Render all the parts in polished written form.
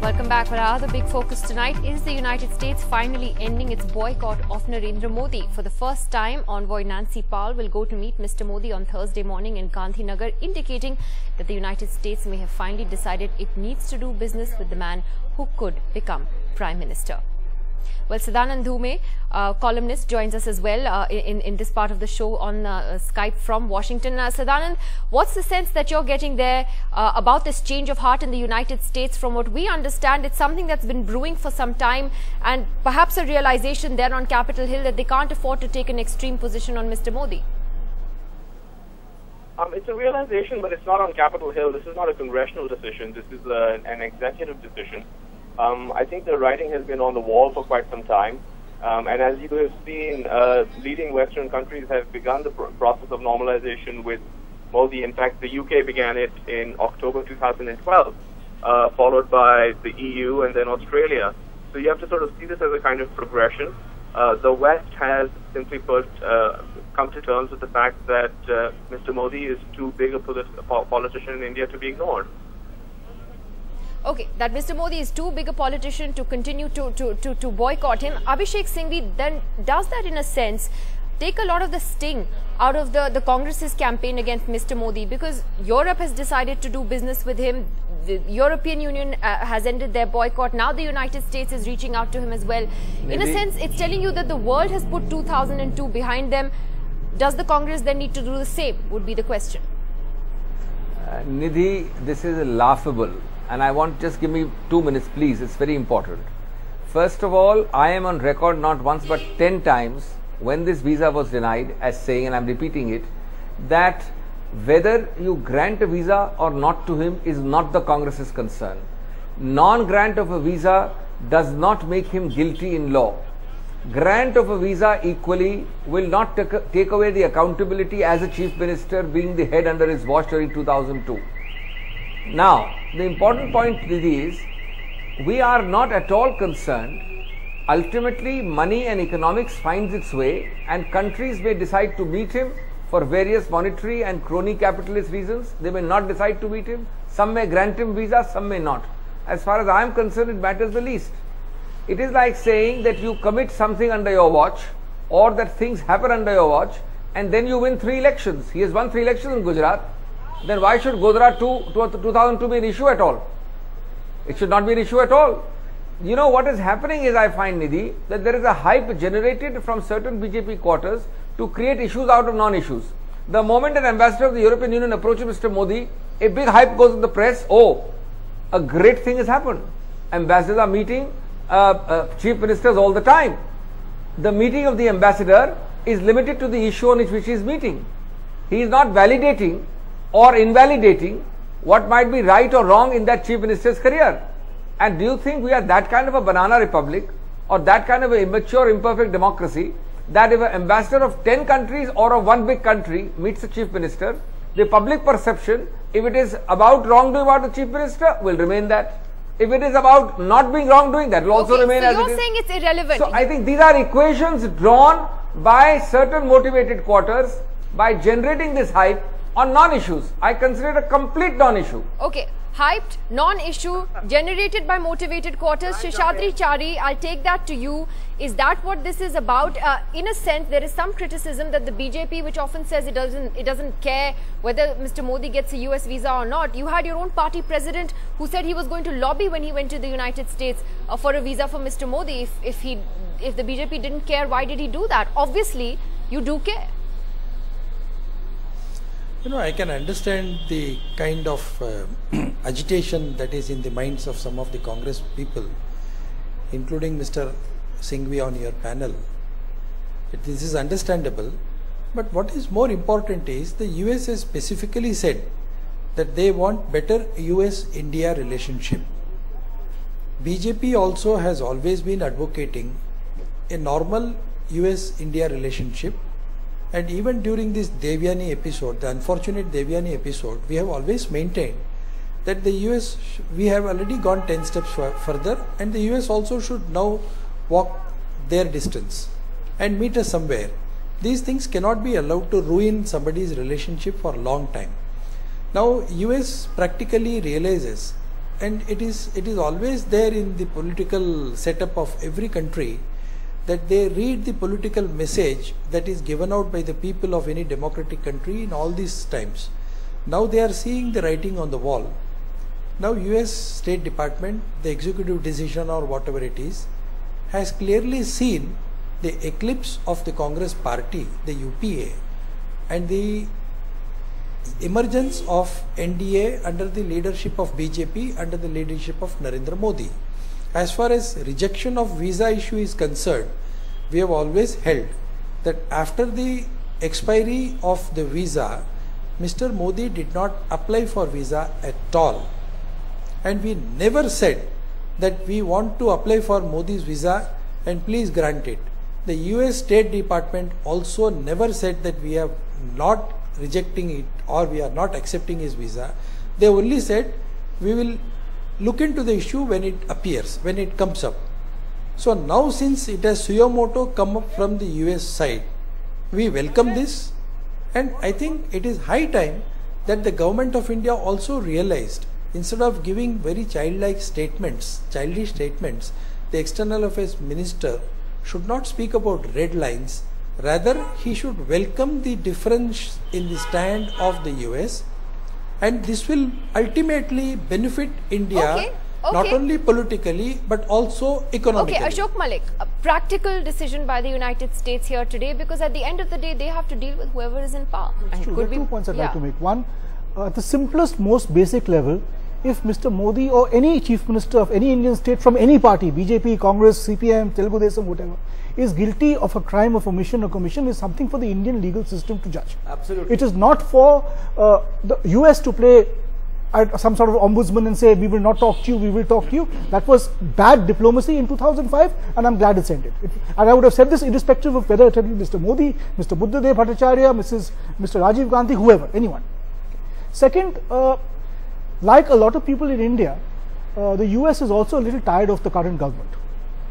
Welcome back. Well, our other big focus tonight is the United States finally ending its boycott of Narendra Modi. For the first time, envoy Nancy Powell will go to meet Mr. Modi on Thursday morning in Gandhinagar, indicating that the United States may have finally decided it needs to do business with the man who could become Prime Minister. Well, Sadanand Dhume, columnist, joins us as well in this part of the show on Skype from Washington. Sadanand, what's the sense that you're getting there about this change of heart in the United States? From what we understand, it's something that's been brewing for some time, and perhaps a realization there on Capitol Hill that they can't afford to take an extreme position on Mr. Modi. It's a realization, but it's not on Capitol Hill. This is not a congressional decision. This is an executive decision. I think the writing has been on the wall for quite some time. And as you have seen, leading Western countries have begun the process of normalization with Modi. In fact, the UK began it in October 2012, followed by the EU and then Australia. So you have to sort of see this as a kind of progression. The West has simply put come to terms with the fact that Mr. Modi is too big a politician in India to be ignored. Okay, that Mr. Modi is too big a politician to continue to boycott him. Abhishek Singhvi then does that, in a sense, take a lot of the sting out of the Congress's campaign against Mr. Modi, because Europe has decided to do business with him. The European Union has ended their boycott. Now the United States is reaching out to him as well. In a sense, it's telling you that the world has put 2002 behind them. Does the Congress then need to do the same, would be the question. Nidhi, this is laughable. And I want, just give me 2 minutes, please. It's very important. First of all, I am on record not once but 10 times when this visa was denied as saying, and I'm repeating it, that whether you grant a visa or not to him is not the Congress's concern. Non-grant of a visa does not make him guilty in law. Grant of a visa equally will not take away the accountability as a Chief Minister being the head under his watch during 2002. Now, the important point is, we are not at all concerned. Ultimately, money and economics finds its way, and countries may decide to meet him for various monetary and crony capitalist reasons. They may not decide to meet him. Some may grant him visa, some may not. As far as I am concerned, it matters the least. It is like saying that you commit something under your watch, or that things happen under your watch, and then you win 3 elections. He has won 3 elections in Gujarat. Then why should Gujarat 2002 be an issue at all? It should not be an issue at all. You know what is happening is, I find, Nidhi, that there is a hype generated from certain BJP quarters to create issues out of non-issues. The moment an ambassador of the European Union approaches Mr. Modi, a big hype goes in the press. Oh, a great thing has happened. Ambassadors are meeting chief ministers all the time. The meeting of the ambassador is limited to the issue on which he is meeting. He is not validating or invalidating what might be right or wrong in that Chief Minister's career. And do you think we are that kind of a banana republic, or that kind of an immature, imperfect democracy, that if an ambassador of 10 countries or of one big country meets the Chief Minister, the public perception, if it is about wrongdoing about the Chief Minister, will remain that. If it is about not being wrongdoing, that will also remain as it is. So you're saying it's irrelevant. So I think these are equations drawn by certain motivated quarters by generating this hype on non-issues. I consider it a complete non-issue. Okay, hyped, non-issue, generated by motivated quarters. Sheshadri Chari, I'll take that to you. Is that what this is about? In a sense, there is some criticism that the BJP, which often says it doesn't care whether Mr. Modi gets a US visa or not. You had your own party president who said he was going to lobby when he went to the United States for a visa for Mr. Modi. If the BJP didn't care, why did he do that? Obviously, you do care. You know, I can understand the kind of agitation that is in the minds of some of the Congress people, including Mr. Singhvi on your panel. This is understandable, but what is more important is the US has specifically said that they want better US-India relationship. BJP also has always been advocating a normal US-India relationship. And even during this Devyani episode, the unfortunate Devyani episode, we have always maintained that the US, we have already gone 10 steps further, and the US also should now walk their distance and meet us somewhere. These things cannot be allowed to ruin somebody's relationship for a long time. Now, US practically realizes and it is always there in the political setup of every country, that they read the political message that is given out by the people of any democratic country in all these times. Now they are seeing the writing on the wall. Now US State Department, the executive decision or whatever it is, has clearly seen the eclipse of the Congress party, the UPA, and the emergence of NDA under the leadership of BJP, under the leadership of Narendra Modi. As far as rejection of visa issue is concerned, we have always held that after the expiry of the visa, Mr. Modi did not apply for visa at all. And we never said that we want to apply for Modi's visa and please grant it. The US State Department also never said that we are not rejecting it or we are not accepting his visa. They only said we will look into the issue when it appears, when it comes up. So now, since it has suo motu come up from the US side, we welcome this, and I think it is high time that the government of India also realized, instead of giving very childish statements, the External Affairs Minister should not speak about red lines. Rather, he should welcome the difference in the stand of the US, and this will ultimately benefit India, not only politically but also economically. Okay, Ashok Malik, a practical decision by the United States here today, because at the end of the day they have to deal with whoever is in power. There are 2 points I'd like to make. One, at the simplest, most basic level, if Mr. Modi or any Chief Minister of any Indian state from any party, BJP, Congress, CPM, Telugu Desam, whatever, is guilty of a crime of omission or commission, is something for the Indian legal system to judge. Absolutely. It is not for the US to play some sort of ombudsman and say, we will not talk to you, we will talk to you. That was bad diplomacy in 2005, and I'm glad it's ended. And I would have said this irrespective of whether it had been Mr. Modi, Mr. Buddhadev Bhattacharya, Mr. Rajiv Gandhi, whoever, anyone. Second, like a lot of people in India, the US is also a little tired of the current government.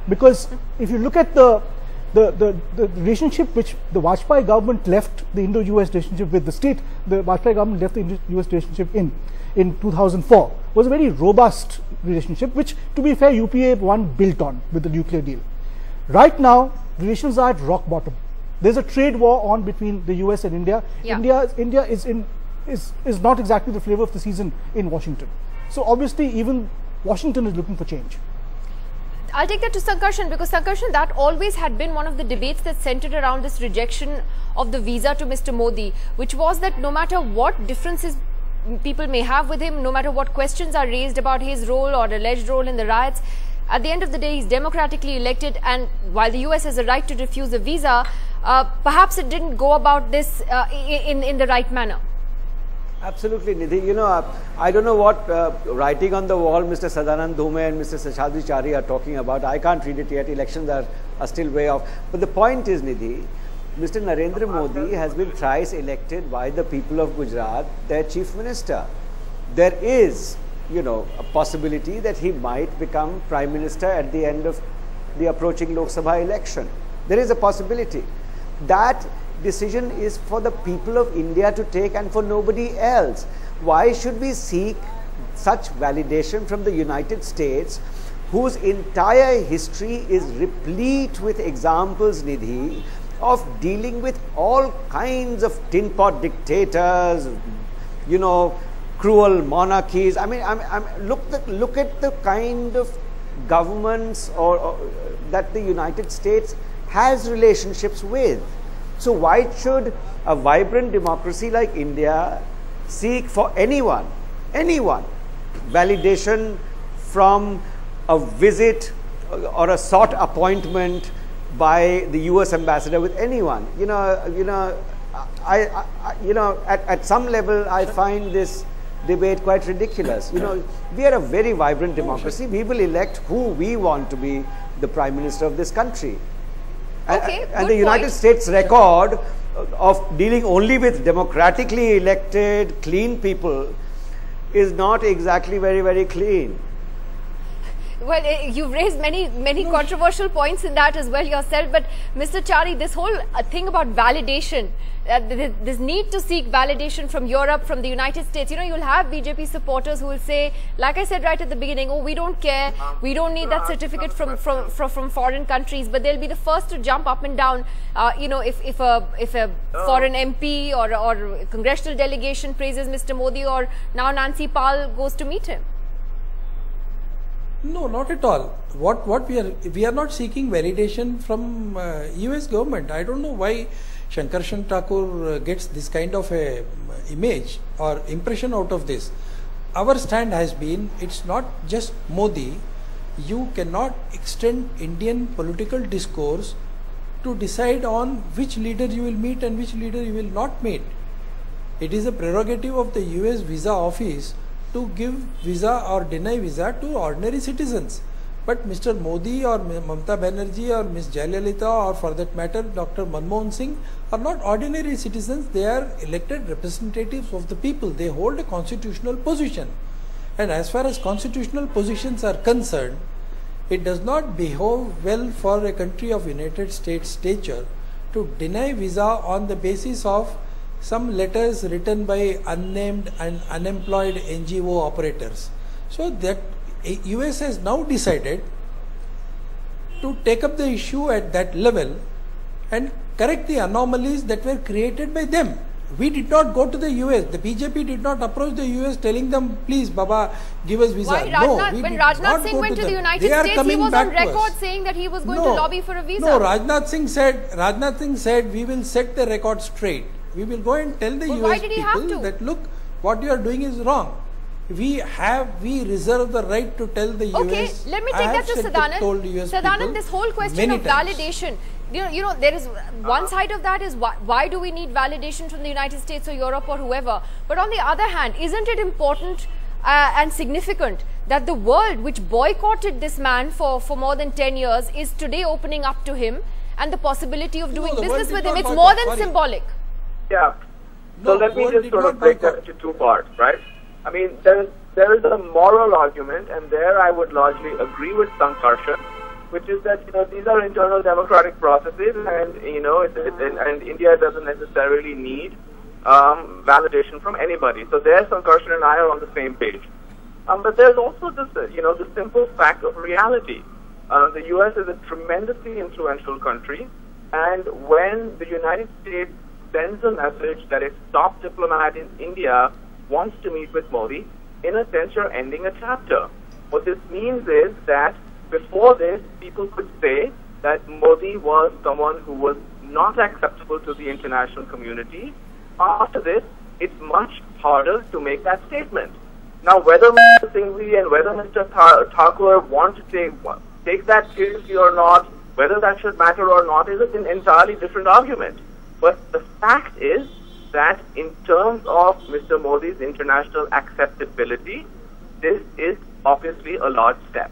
Because if you look at the relationship which the Vajpayee government left the Indo-US relationship with the state, the Vajpayee government left the Indo-US relationship in 2004, was a very robust relationship, which, to be fair, UPA 1 built on with the nuclear deal. Right now, relations are at rock bottom. There's a trade war on between the US and India. Yeah. India is not exactly the flavor of the season in Washington. So obviously, even Washington is looking for change. I'll take that to Sankarshan, because Sankarshan, that always had been one of the debates that centered around this rejection of the visa to Mr. Modi, which was that no matter what differences people may have with him, no matter what questions are raised about his role or alleged role in the riots, at the end of the day, he's democratically elected, and while the US has a right to refuse a visa, perhaps it didn't go about this in the right manner. Absolutely, Nidhi. You know, I don't know what writing on the wall Mr. Sadanand Dhume and Mr. Seshadri Chari are talking about. I can't read it yet. Elections are still way off. But the point is, Nidhi, Mr. Narendra Modi has been thrice elected by the people of Gujarat, their Chief Minister. There is, you know, a possibility that he might become Prime Minister at the end of the approaching Lok Sabha election. There is a possibility. That decision is for the people of India to take and for nobody else. Why should we seek such validation from the United States, whose entire history is replete with examples, Nidhi, of dealing with all kinds of tin pot dictators, you know, cruel monarchies. I mean, look at the kind of governments or that the United States has relationships with. So why should a vibrant democracy like India seek for anyone, validation from a visit or a sought appointment by the US ambassador with anyone? At some level I find this debate quite ridiculous. You know, we are a very vibrant democracy. We will elect who we want to be the Prime Minister of this country. And the United States record of dealing only with democratically elected, clean people is not exactly very, very clean. Well, you've raised many controversial points in that as well yourself. But Mr. Chari, this whole thing about validation, this need to seek validation from Europe, from the United States. You know, you'll have BJP supporters who will say, like I said right at the beginning, oh, we don't care, we don't need that certificate from foreign countries. But they'll be the first to jump up and down. You know, if a foreign MP or a congressional delegation praises Mr. Modi, or now Nancy Pal goes to meet him. No, not at all. What we are not seeking validation from US government. I don't know why Shankarshan Thakur gets this kind of a image or impression out of this. Our stand has been, it's not just Modi. You cannot extend Indian political discourse to decide on which leader you will meet and which leader you will not meet. It is a prerogative of the US Visa Office to give visa or deny visa to ordinary citizens. But Mr. Modi or Mamata Banerjee or Ms. Jayalalitha, or for that matter Dr. Manmohan Singh, are not ordinary citizens. They are elected representatives of the people. They hold a constitutional position. And as far as constitutional positions are concerned, it does not behove well for a country of United States stature to deny visa on the basis of some letters written by unnamed and unemployed NGO operators. So that US has now decided to take up the issue at that level and correct the anomalies that were created by them. We did not go to the US. The BJP did not approach the US telling them, please Baba, give us visa. Why, when Rajnath Singh went to the United States, he was on record saying that he was going to lobby for a visa. No, Rajnath Singh said we will set the record straight. We will go and tell the US people that look, what you are doing is wrong. We reserve the right to tell the US. Okay, let me take that to Sadanand. Sadanand, this whole question of validation, you know, there is one side of that is why do we need validation from the United States or Europe or whoever? But on the other hand, isn't it important and significant that the world, which boycotted this man for more than 10 years, is today opening up to him and the possibility of doing business with him? It's more than symbolic. Yeah. So let me just sort of break that into two parts, right? I mean, there is a moral argument, and there I would largely agree with Sankarshan, which is that, you know, these are internal democratic processes, and, you know, and India doesn't necessarily need validation from anybody. So there, Sankarshan and I are on the same page. But there's also this, you know, the simple fact of reality. The US is a tremendously influential country, and when the United States sends a message that its top diplomat in India wants to meet with Modi, in a sense you're ending a chapter. What this means is that before this, people could say that Modi was someone who was not acceptable to the international community. After this, it's much harder to make that statement. Now, whether Mr. Singhvi and whether Mr. Thakur want to take that seriously or not, whether that should matter or not, is an entirely different argument. But the fact is that in terms of Mr. Modi's international acceptability, this is obviously a large step.